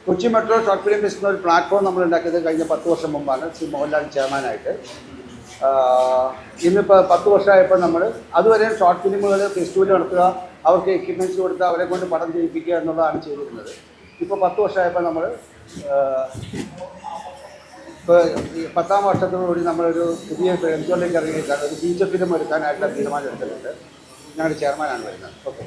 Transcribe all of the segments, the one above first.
Kochi metro short film festival ഒരു platform നമ്മൾ ഉണ്ടാക്കിയത് കഴിഞ്ഞ 10 വർഷം മുമ്പാണ് ശ്രീ മോഹൻലാൽ ചെയർമാനായിട്ട്. ഇന്നിപ്പോൾ 10 വർഷമായപ്പോൾ നമ്മൾ അതുവരെ ഷോർട്ട് ഫിലിമുകൾ ഫെസ്റ്റിവൽ നടത്തുക, അവർക്ക് എക്യുപ്മെൻറ്റ്സ് കൊടുത്ത് അവരെ കൊണ്ട് പടം ചെയ്യിപ്പിക്കുക എന്നുള്ളതാണ് ചെയ്തിരുന്നത്. ഇപ്പോൾ 10 വർഷമായപ്പോൾ നമ്മൾ ഇപ്പോൾ 10ാം വർഷത്തോടുകൂടി നമ്മളൊരു പുതിയ ഫിലിമിലേക്ക് ഇറങ്ങിയിട്ടാണ് ഒരു ഫീച്ചർ ഫിലിം എടുക്കാനായിട്ടുള്ള തീരുമാനം എടുത്തിട്ടുണ്ട്. ഞങ്ങളുടെ ചെയർമാനാണ് വരുന്നത്. ഓക്കെ.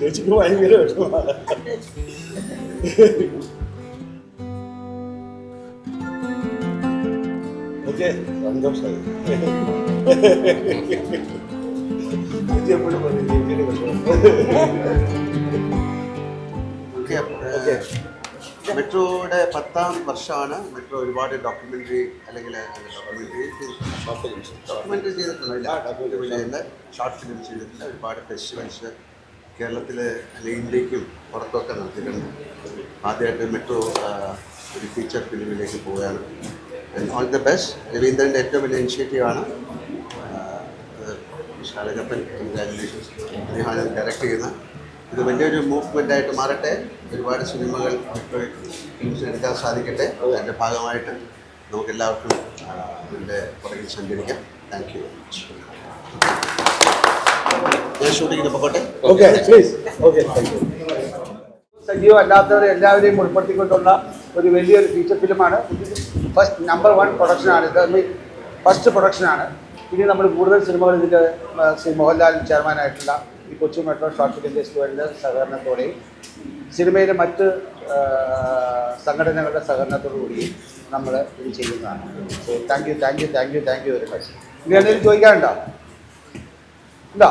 ചേച്ചിക്ക് ഭയങ്കര വിഷമമാണ്. ഓക്കെ, സന്തോഷമായി. ചേച്ചി എപ്പോഴും പറഞ്ഞു ചേച്ചിയുടെ വിഷമം. മെട്രോയുടെ 10ാം വർഷമാണ്. മെട്രോ ഒരുപാട് ഡോക്യുമെൻ്ററി അല്ലെങ്കിൽ ഡോക്യുമെൻ്ററി ചെയ്തിട്ടില്ല, ഷോർട്ട് ഫിലിം ചെയ്തിട്ടില്ല. ഒരുപാട് ഫെസ്റ്റിവൽസ് കേരളത്തിൽ അല്ലെങ്കിൽ ഇന്ത്യക്കും പുറത്തൊക്കെ നടത്തിയിട്ടുണ്ട്. ആദ്യമായിട്ട് മെട്രോ ഒരു ഫീച്ചർ ഫിലിമിലേക്ക് പോവുകയാണ്. All the best. രവീന്ദ്രൻ്റെ ഏറ്റവും വലിയ ഇനിഷ്യേറ്റീവാണ്. ശാലകപ്പൻ, കൺഗ്രാജുലേഷൻസ്. അദ്ദേഹമാണ് ഡയറക്റ്റ് ചെയ്യുന്നത്. ഇത് വലിയൊരു മൂവ്മെൻ്റായിട്ട് മാറട്ടെ. ഒരുപാട് സിനിമകൾ ഫിലിംസ് എടുക്കാൻ സാധിക്കട്ടെ. അതിൻ്റെ ഭാഗമായിട്ട് നമുക്ക് എല്ലാവർക്കും ഇതിൻ്റെ പുറകിൽ സഞ്ചരിക്കാം. Thank you very much. ഞാൻ ഷൂട്ടിങ്ങിന് പോകട്ടെ. സജീവം അല്ലാത്തവരെ എല്ലാവരെയും ഉൾപ്പെടുത്തിക്കൊണ്ടുള്ള ഒരു വലിയൊരു ഫീച്ചർ ഫിലിമാണ്. നമ്പർ 1 പ്രൊഡക്ഷനാണ് ഇത്. ഫസ്റ്റ് പ്രൊഡക്ഷനാണ്. ഇനി നമ്മൾ കൂടുതൽ സിനിമകൾ ഇതിൽ ശ്രീ മോഹൻലാൽ ചെയർമാനായിട്ടുള്ള ഈ കൊച്ചി മെട്രോ ഷോർട്ട് ഫിലിം ഫെസ്റ്റിവലിൻ്റെ സഹകരണത്തോടെയും സിനിമയിലെ മറ്റ് സംഘടനകളുടെ സഹകരണത്തോടുകൂടിയും നമ്മൾ ഇത് ചെയ്യുന്നതാണ്. So thank you very much. ഇനി എന്തെങ്കിലും ചോദിക്കാനുണ്ടോ? ഉണ്ടോ?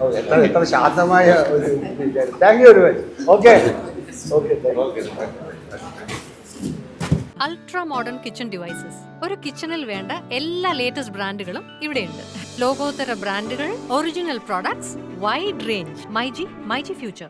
ഓക്കെ, എത്ര ശാന്തമായ ഒരു thank you very much. Okay. Ultra modern kitchen devices. ഒരു കിച്ചണിൽ വേണ്ട എല്ലാ ലേറ്റസ്റ്റ് ബ്രാൻഡുകളും ഇവിടെയുണ്ട്. ലോകോത്തര ബ്രാൻഡുകൾ, original products, wide range. MyG future.